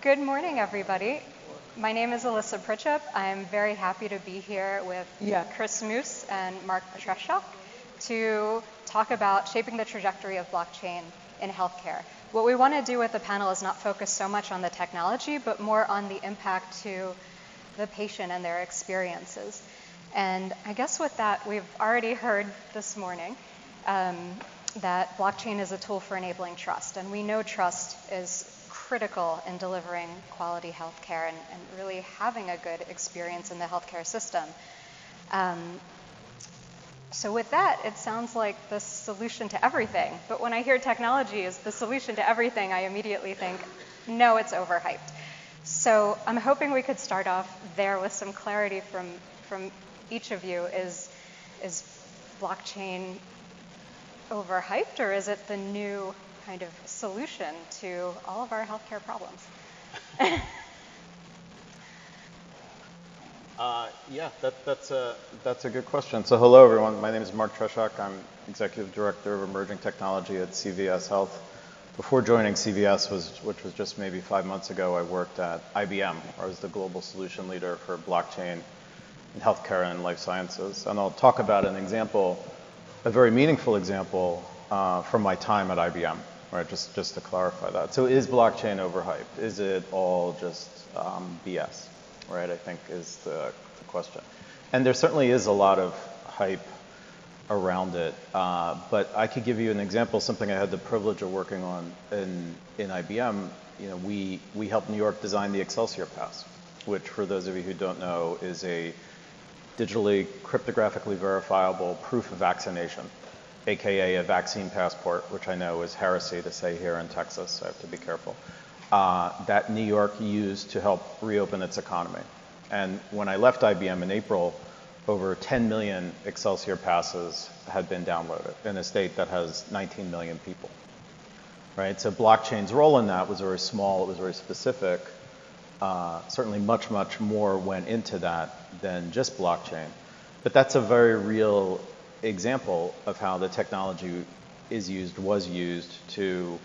Good morning, everybody. My name is Elissa Prichep. I'm very happy to be here with Chris Moose and Mark Treshock to talk about shaping the trajectory of blockchain in healthcare. What we want to do with the panel is not focus so much on the technology, but more on the impact to the patient and their experiences. And I guess with that, we've already heard this morning that blockchain is a tool for enabling trust. And we know trust is critical in delivering quality healthcare and really having a good experience in the healthcare system. So with that, it sounds like the solution to everything. But when I hear technology is the solution to everything, I immediately think, no, it's overhyped. So I'm hoping we could start off there with some clarity from each of you. Is blockchain overhyped, or is it the new kind of solution to all of our healthcare problems? That's a good question. So hello, everyone. My name is Mark Treshock. I'm Executive Director of Emerging Technology at CVS Health. Before joining CVS, which was just maybe 5 months ago, I worked at IBM, where I was the global solution leader for blockchain in healthcare and life sciences. And I'll talk about an example, a very meaningful example from my time at IBM. Right, just to clarify that. So is blockchain overhyped? Is it all just BS? Right, I think is the question. And there certainly is a lot of hype around it. But I could give you an example, something I had the privilege of working on in IBM. You know, we helped New York design the Excelsior Pass, which for those of you who don't know is a digitally cryptographically verifiable proof of vaccination, AKA a vaccine passport, which I know is heresy to say here in Texas, so I have to be careful, that New York used to help reopen its economy. And when I left IBM in April, over 10 million Excelsior passes had been downloaded in a state that has 19 million people, right? So blockchain's role in that was very small, it was very specific. Certainly much more went into that than just blockchain. But that's a very real example of how the technology was used to,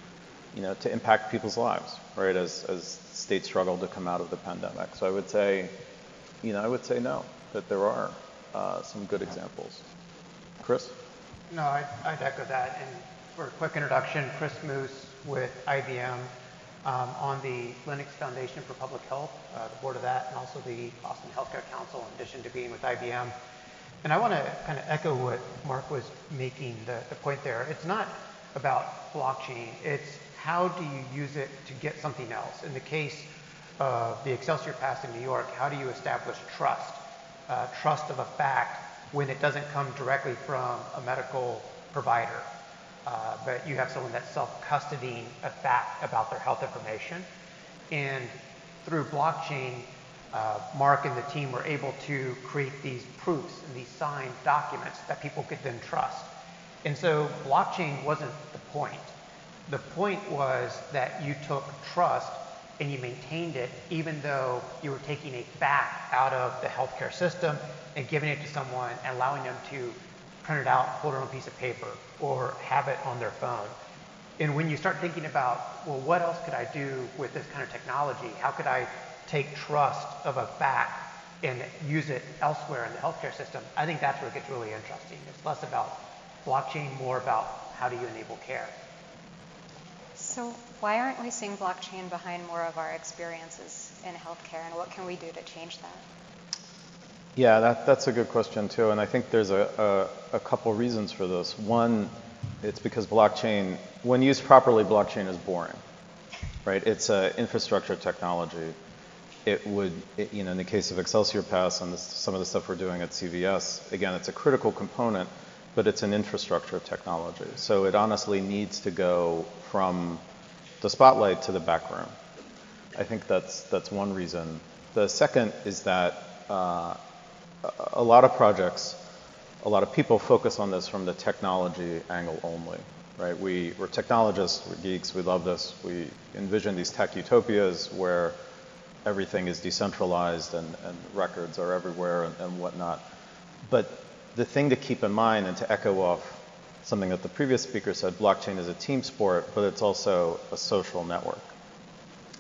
to impact people's lives, right? As states struggle to come out of the pandemic. So I would say no, that there are some good examples. Chris? No, I'd echo that. And for a quick introduction, Chris Moose with IBM on the Linux Foundation for Public Health, the board of that, and also the Boston Healthcare Council, in addition to being with IBM. And I want to kind of echo what Mark was making, the point there. It's not about blockchain. It's how do you use it to get something else. In the case of the Excelsior Pass in New York, how do you establish trust? Trust of a fact when it doesn't come directly from a medical provider, but you have someone that's self-custodying a fact about their health information. And through blockchain, Mark and the team were able to create these proofs and these signed documents that people could then trust. And so blockchain wasn't the point. The point was that you took trust and you maintained it even though you were taking a fact out of the healthcare system and giving it to someone and allowing them to print it out, hold it on a piece of paper, or have it on their phone. And when you start thinking about, well, what else could I do with this kind of technology? How could I take trust of a fact and use it elsewhere in the healthcare system? I think that's where it gets really interesting. It's less about blockchain, more about how do you enable care. So why aren't we seeing blockchain behind more of our experiences in healthcare, and what can we do to change that? Yeah, that's a good question too, and I think there's a couple reasons for this. One, it's because blockchain, when used properly, blockchain is boring, right? It's an infrastructure technology. In the case of Excelsior Pass and some of the stuff we're doing at CVS, again, it's a critical component, but it's an infrastructure technology. So it honestly needs to go from the spotlight to the back room. I think that's one reason. The second is that a lot of projects, a lot of people focus on this from the technology angle only, right? We're technologists, we're geeks, we love this. We envision these tech utopias where everything is decentralized and records are everywhere and whatnot. But the thing to keep in mind, and to echo off something that the previous speaker said, blockchain is a team sport, but it's also a social network.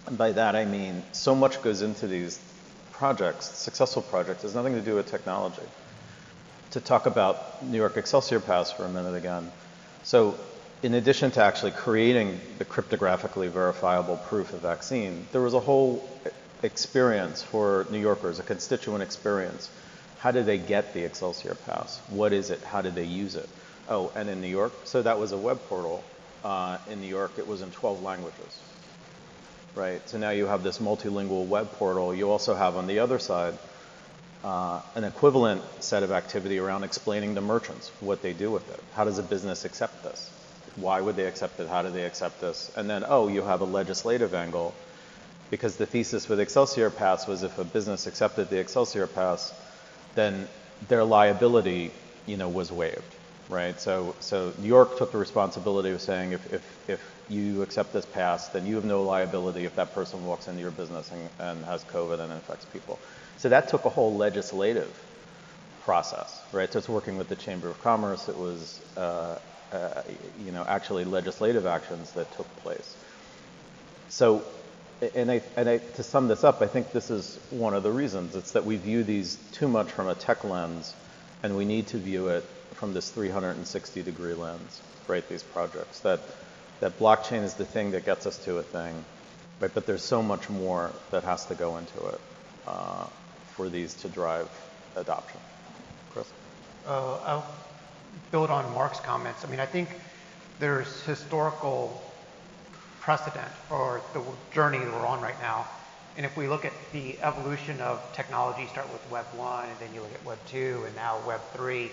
And by that I mean so much goes into these projects, successful projects, has nothing to do with technology. To talk about New York Excelsior Pass for a minute again. So in addition to actually creating the cryptographically verifiable proof of vaccine, there was a whole experience for New Yorkers, a constituent experience. How did they get the Excelsior Pass? What is it? How did they use it? Oh, and in New York, so that was a web portal. In New York, it was in 12 languages, right? So now you have this multilingual web portal. You also have on the other side an equivalent set of activity around explaining to merchants what they do with it. How does a business accept this? Why would they accept it? How do they accept this? And then, oh, you have a legislative angle, because the thesis with Excelsior Pass was if a business accepted the Excelsior Pass, then their liability, was waived, right? So New York took the responsibility of saying if you accept this pass, then you have no liability if that person walks into your business and has COVID and infects people. So that took a whole legislative process, right? So it's working with the Chamber of Commerce. It was, actually legislative actions that took place. So, to sum this up, I think this is one of the reasons. It's that we view these too much from a tech lens, and we need to view it from this 360-degree lens, right? These projects. That blockchain is the thing that gets us to a thing, right? But there's so much more that has to go into it for these to drive adoption. Chris? I'll build on Mark's comments. I mean, I think there's historical precedent for the journey that we're on right now. And if we look at the evolution of technology, start with Web 1, and then you look at Web 2, and now Web 3,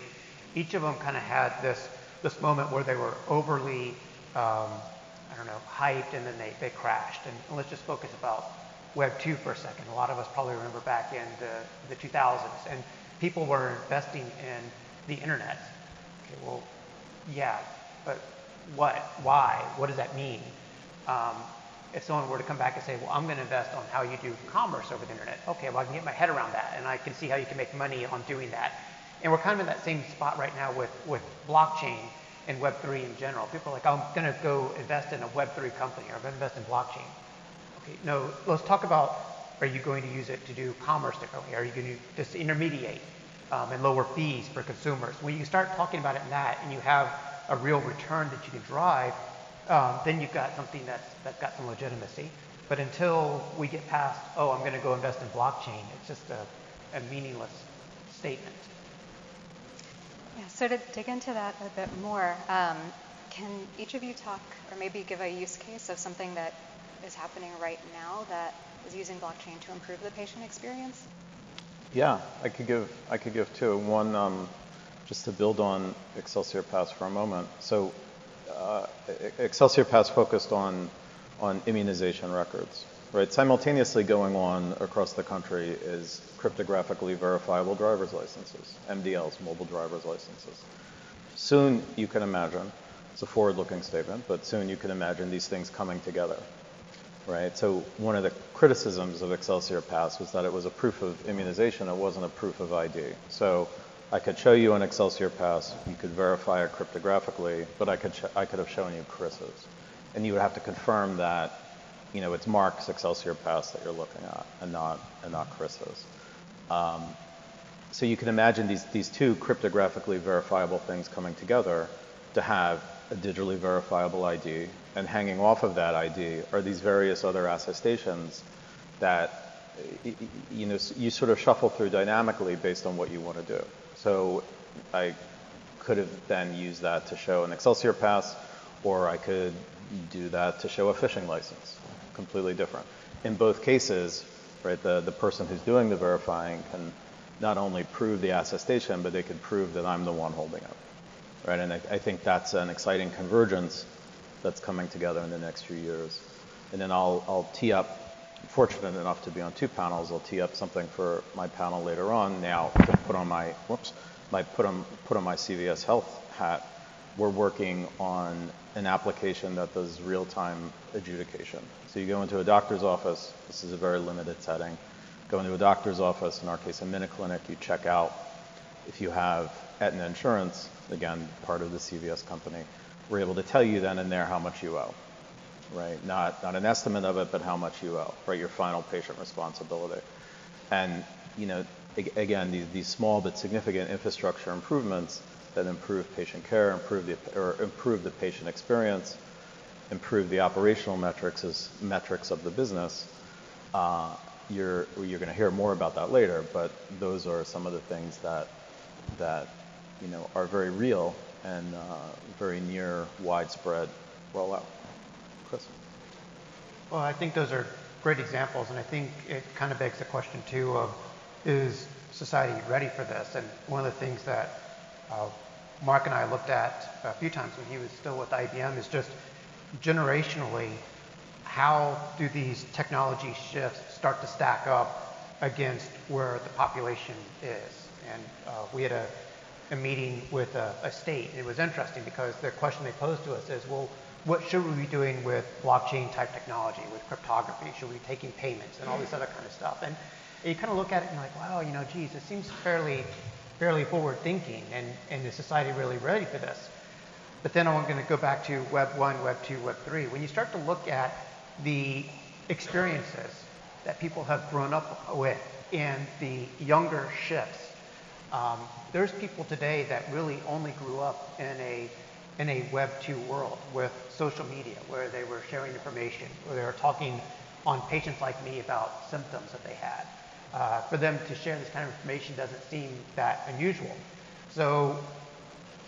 each of them kind of had this moment where they were overly, hyped, and then they crashed. And let's just focus about Web 2 for a second. A lot of us probably remember back in the 2000s, and people were investing in the internet. Okay, well, yeah, but what? Why? What does that mean? If someone were to come back and say, well, I'm going to invest on how you do commerce over the internet. Okay, well, I can get my head around that, and I can see how you can make money on doing that. And we're kind of in that same spot right now with blockchain and Web 3 in general. People are like, I'm going to go invest in a Web 3 company, or I'm going to invest in blockchain. Okay, no, let's talk about, are you going to use it to do commerce differently? Are you going to disintermediate and lower fees for consumers? When you start talking about it in that, and you have a real return that you can drive, then you've got something that's got some legitimacy. But until we get past, I'm going to go invest in blockchain, it's just a meaningless statement. Yeah, so to dig into that a bit more, can each of you talk or maybe give a use case of something that is happening right now that is using blockchain to improve the patient experience? Yeah, I could give two. One, just to build on Excelsior Pass for a moment. So Excelsior Pass focused on immunization records, right? Simultaneously going on across the country is cryptographically verifiable driver's licenses, MDLs, mobile driver's licenses. Soon, you can imagine, it's a forward-looking statement, but soon you can imagine these things coming together, right? So one of the criticisms of Excelsior Pass was that it was a proof of immunization, it wasn't a proof of ID. So I could show you an Excelsior Pass, you could verify it cryptographically, but I could have shown you Chris's. And you would have to confirm that, it's Mark's Excelsior Pass that you're looking at and not Chris's. So you can imagine these two cryptographically verifiable things coming together to have a digitally verifiable ID, and hanging off of that ID are these various other attestations that you sort of shuffle through dynamically based on what you want to do. So I could have then used that to show an Excelsior Pass, or I could do that to show a fishing license, completely different. In both cases, right, the person who's doing the verifying can not only prove the attestation, but they could prove that I'm the one holding it, right? And I think that's an exciting convergence that's coming together in the next few years. And then I'll tee up, fortunate enough to be on two panels, I'll tee up something for my panel later on now to put on my CVS Health hat. We're working on an application that does real-time adjudication. So you go into a doctor's office, this is a very limited setting, go into a doctor's office, in our case a Minute Clinic, you check out. If you have Aetna insurance, again, part of the CVS company, we're able to tell you then and there how much you owe, right? Not an estimate of it, but how much you owe, right? Your final patient responsibility. And, you know, again, these small but significant infrastructure improvements that improve patient care, improve the patient experience, improve the operational metrics of the business. You're going to hear more about that later, but those are some of the things that you know are very real and very near widespread rollout. Chris? Well, I think those are great examples, and I think it kind of begs the question too of, is society ready for this? And one of the things that Mark and I looked at a few times when he was still with IBM is just generationally, how do these technology shifts start to stack up against where the population is? And we had a meeting with a state. It was interesting because the question they posed to us is, well, what should we be doing with blockchain type technology, with cryptography? Should we be taking payments and all this other kind of stuff? And you kind of look at it and you're like, wow, you know, geez, it seems fairly forward thinking, and is society really ready for this? But then I'm going to go back to Web 1, Web 2, Web 3. When you start to look at the experiences that people have grown up with and the younger shifts, there's people today that really only grew up in a Web 2 world with social media, where they were sharing information, where they were talking on patients like me about symptoms that they had. For them to share this kind of information doesn't seem that unusual. So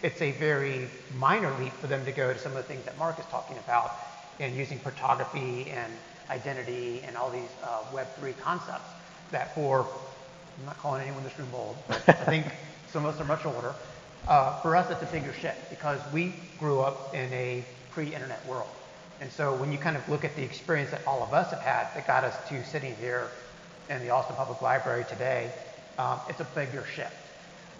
it's a very minor leap for them to go to some of the things that Mark is talking about and using cryptography and identity and all these Web 3 concepts that I'm not calling anyone in this room old, but I think some of us are much older. For us, it's a bigger shift because we grew up in a pre-internet world. And so when you kind of look at the experience that all of us have had that got us to sitting here in the Austin Public Library today, it's a bigger shift.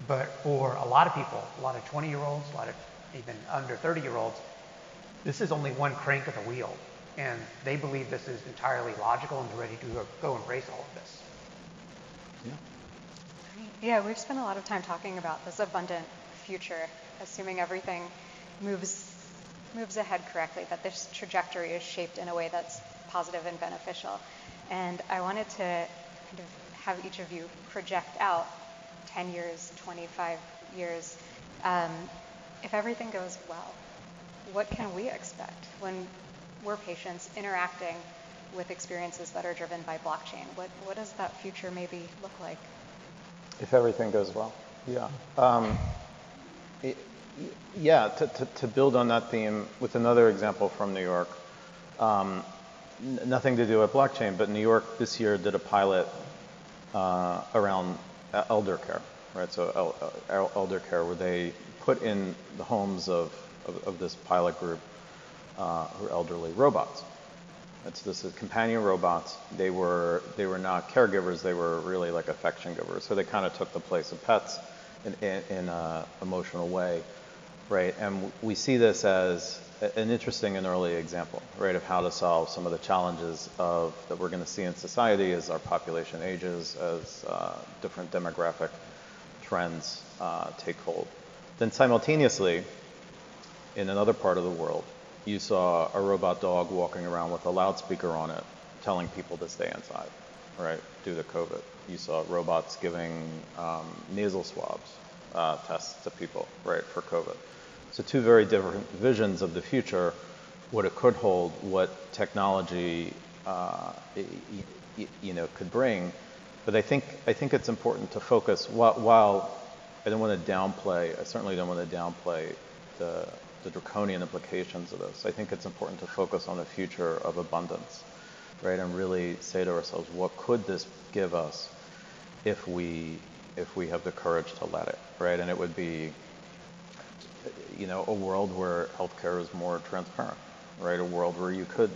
But for a lot of people, a lot of 20-year-olds, a lot of even under 30-year-olds, this is only one crank of the wheel. And they believe this is entirely logical and they're ready to go embrace all of this. Yeah, we've spent a lot of time talking about this abundant future, assuming everything moves ahead correctly, that this trajectory is shaped in a way that's positive and beneficial. And I wanted to kind of have each of you project out 10 years, 25 years. If everything goes well, what can we expect when we're patients interacting with experiences that are driven by blockchain? What does that future maybe look like? If everything goes well, yeah. To build on that theme with another example from New York, nothing to do with blockchain, but New York this year did a pilot around elder care, right? So elder care, where they put in the homes of this pilot group who are elderly robots. This is companion robots. They were not caregivers. They were really like affection givers. So they kind of took the place of pets in an emotional way, right? And we see this as an interesting and early example, right, of how to solve some of the challenges that we're going to see in society as our population ages, as different demographic trends take hold. Then simultaneously, in another part of the world, you saw a robot dog walking around with a loudspeaker on it, telling people to stay inside, right, due to COVID. You saw robots giving nasal swabs tests to people, right, for COVID. So two very different visions of the future, what it could hold, what technology could bring. But I think it's important to focus, while I certainly don't want to downplay the draconian implications of this. I think it's important to focus on the future of abundance, right? And really say to ourselves, what could this give us if we have the courage to let it, right? And it would be, a world where healthcare is more transparent, right? A world where you could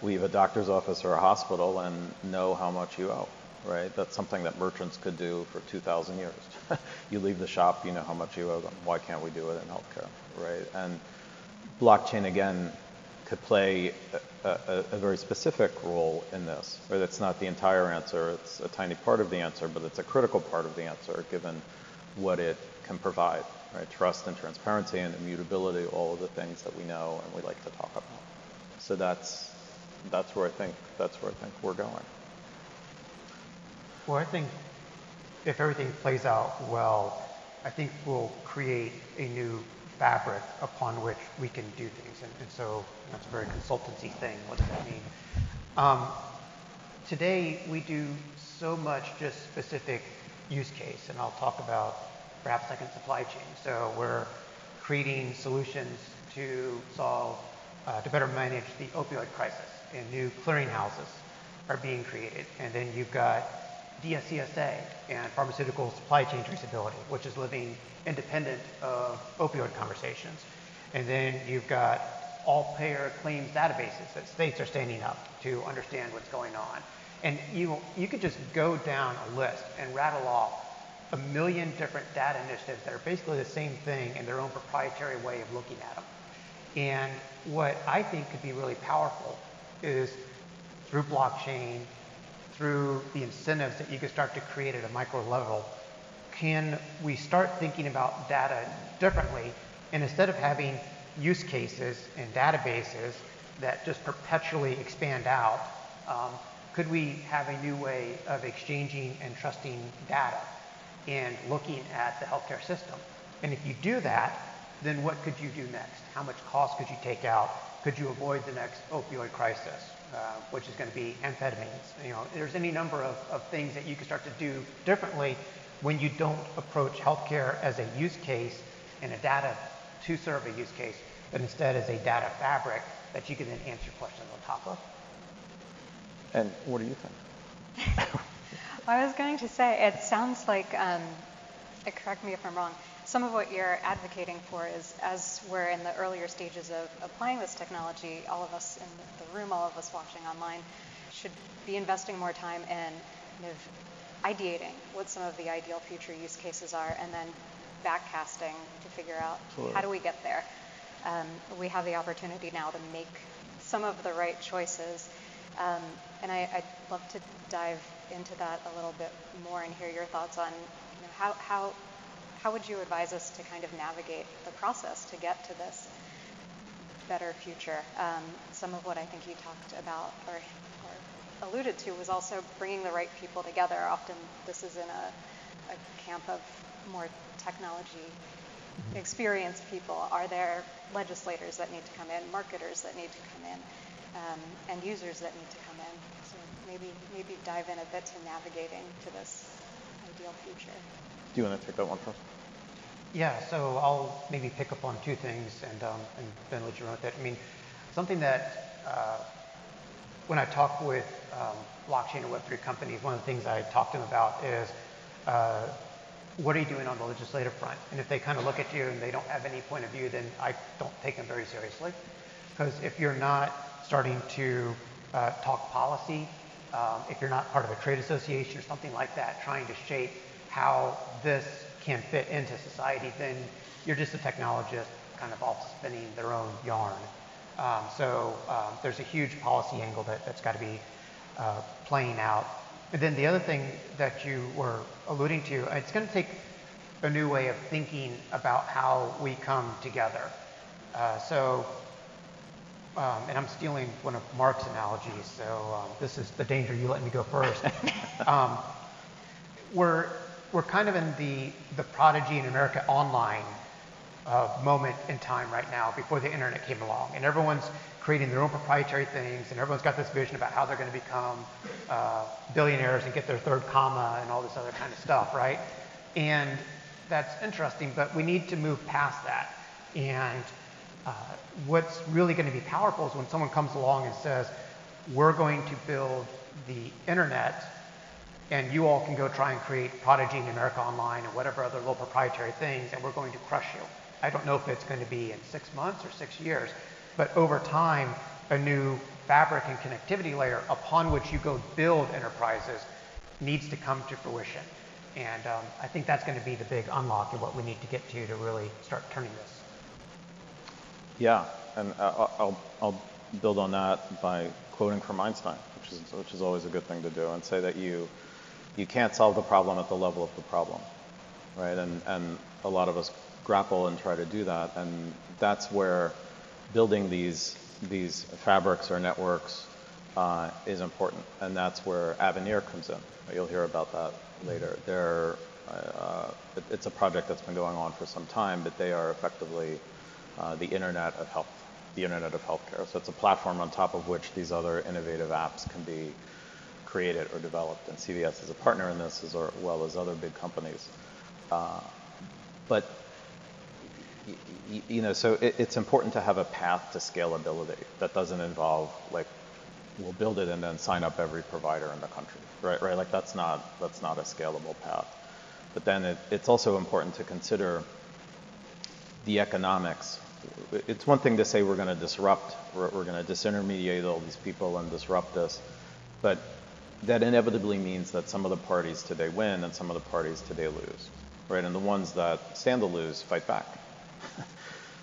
leave a doctor's office or a hospital and know how much you owe, right? That's something that merchants could do for 2,000 years. You leave the shop, you know how much you owe them. Why can't we do it in healthcare, right? And blockchain, again, could play a very specific role in this, right? It's not the entire answer, it's a tiny part of the answer, but it's a critical part of the answer given what it can provide, right? Trust and transparency and immutability, all of the things that we know and we like to talk about. So that's where I think we're going. Well, I think if everything plays out well, I think we'll create a new fabric upon which we can do things. And so that's a very consultancy thing. What does that mean? Today, we do so much just specific use case, and I'll talk about perhaps second supply chain. So we're creating solutions to solve, to better manage the opioid crisis, and new clearinghouses are being created. And then you've got DSCSA and pharmaceutical supply chain traceability, which is living independent of opioid conversations. And then you've got all payer claims databases that states are standing up to understand what's going on. And you could just go down a list and rattle off a million different data initiatives that are basically the same thing in their own proprietary way of looking at them. And what I think could be really powerful is through blockchain, through the incentives that you can start to create at a micro level, can we start thinking about data differently? And instead of having use cases and databases that just perpetually expand out, could we have a new way of exchanging and trusting data and looking at the healthcare system? And if you do that, then what could you do next? How much cost could you take out? Could you avoid the next opioid crisis, which is going to be amphetamines? There's any number of things that you can start to do differently when you don't approach healthcare as a use case and a data to serve a use case, but instead as a data fabric that you can then answer questions on top of. And what do you think? I was going to say, it sounds like, correct me if I'm wrong, some of what you're advocating for is, as we're in the earlier stages of applying this technology, all of us in the room, all of us watching online, should be investing more time in kind of ideating what some of the ideal future use cases are, and then backcasting to figure out how do we get there. We have the opportunity now to make some of the right choices. And I'd love to dive into that a little bit more and hear your thoughts on how would you advise us to kind of navigate the process to get to this better future? Some of what I think you talked about or alluded to was also bringing the right people together. Often this is in a camp of more technology experienced people. Are there legislators that need to come in, marketers that need to come in? And users that need to come in. So maybe dive in a bit to navigating to this ideal future. Do you want to take that one first? Yeah, so I'll maybe pick up on two things and then let you run with it. I mean, something that when I talk with blockchain and Web3 companies, one of the things I talk to them about is what are you doing on the legislative front? And if they kind of look at you and they don't have any point of view, then I don't take them very seriously. Because if you're not starting to talk policy, if you're not part of a trade association or something like that, trying to shape how this can fit into society, then you're just a technologist kind of off spinning their own yarn. So there's a huge policy angle that's got to be playing out. And then the other thing that you were alluding to, it's going to take a new way of thinking about how we come together. And I'm stealing one of Mark's analogies, so this is the danger, you let me go first. We're kind of in the Prodigy in America Online moment in time right now before the internet came along, and everyone's creating their own proprietary things, and everyone's got this vision about how they're going to become billionaires and get their third comma and all this other kind of stuff, right? And that's interesting, but we need to move past that. And what's really going to be powerful is when someone comes along and says, we're going to build the internet and you all can go try and create Prodigy in America Online and whatever other little proprietary things, and we're going to crush you. I don't know if it's going to be in 6 months or 6 years, but over time, a new fabric and connectivity layer upon which you go build enterprises needs to come to fruition. And I think that's going to be the big unlock of what we need to get to really start turning this. Yeah, and I'll build on that by quoting from Einstein, which is always a good thing to do, and say that you can't solve the problem at the level of the problem, right? And a lot of us grapple and try to do that, and that's where building these these fabrics or networks is important, and that's where Avenir comes in. You'll hear about that later. It's a project that's been going on for some time, but they are effectively the Internet of Health, the Internet of Healthcare. So it's a platform on top of which these other innovative apps can be created or developed, and CVS is a partner in this as well as other big companies. But so it's important to have a path to scalability that doesn't involve like, we'll build it and then sign up every provider in the country, right? Like that's not a scalable path. But then it's also important to consider the economics. It's one thing to say we're going to disrupt, we're going to disintermediate all these people and disrupt this, but that inevitably means that some of the parties today win and some of the parties today lose, right? And the ones that stand to lose fight back,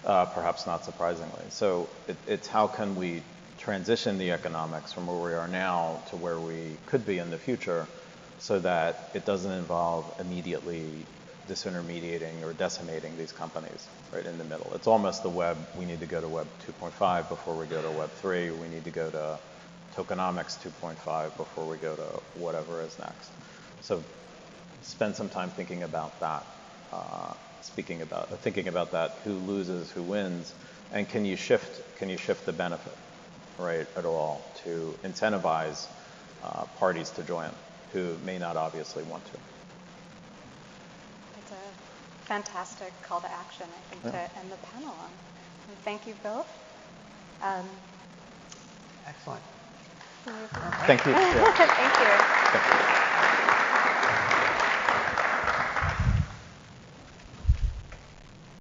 perhaps not surprisingly. So it's how can we transition the economics from where we are now to where we could be in the future, so that it doesn't involve immediately disintermediating or decimating these companies right in the middle. It's almost the web. We need to go to Web 2.5 before we go to Web 3. We need to go to tokenomics 2.5 before we go to whatever is next. So spend some time thinking about that, thinking about that, who loses, who wins, and can you shift the benefit, right, at all to incentivize parties to join who may not obviously want to. It's a fantastic call to action, I think, to end the panel on. And thank you both. Excellent. Thank you. Yeah. Thank you.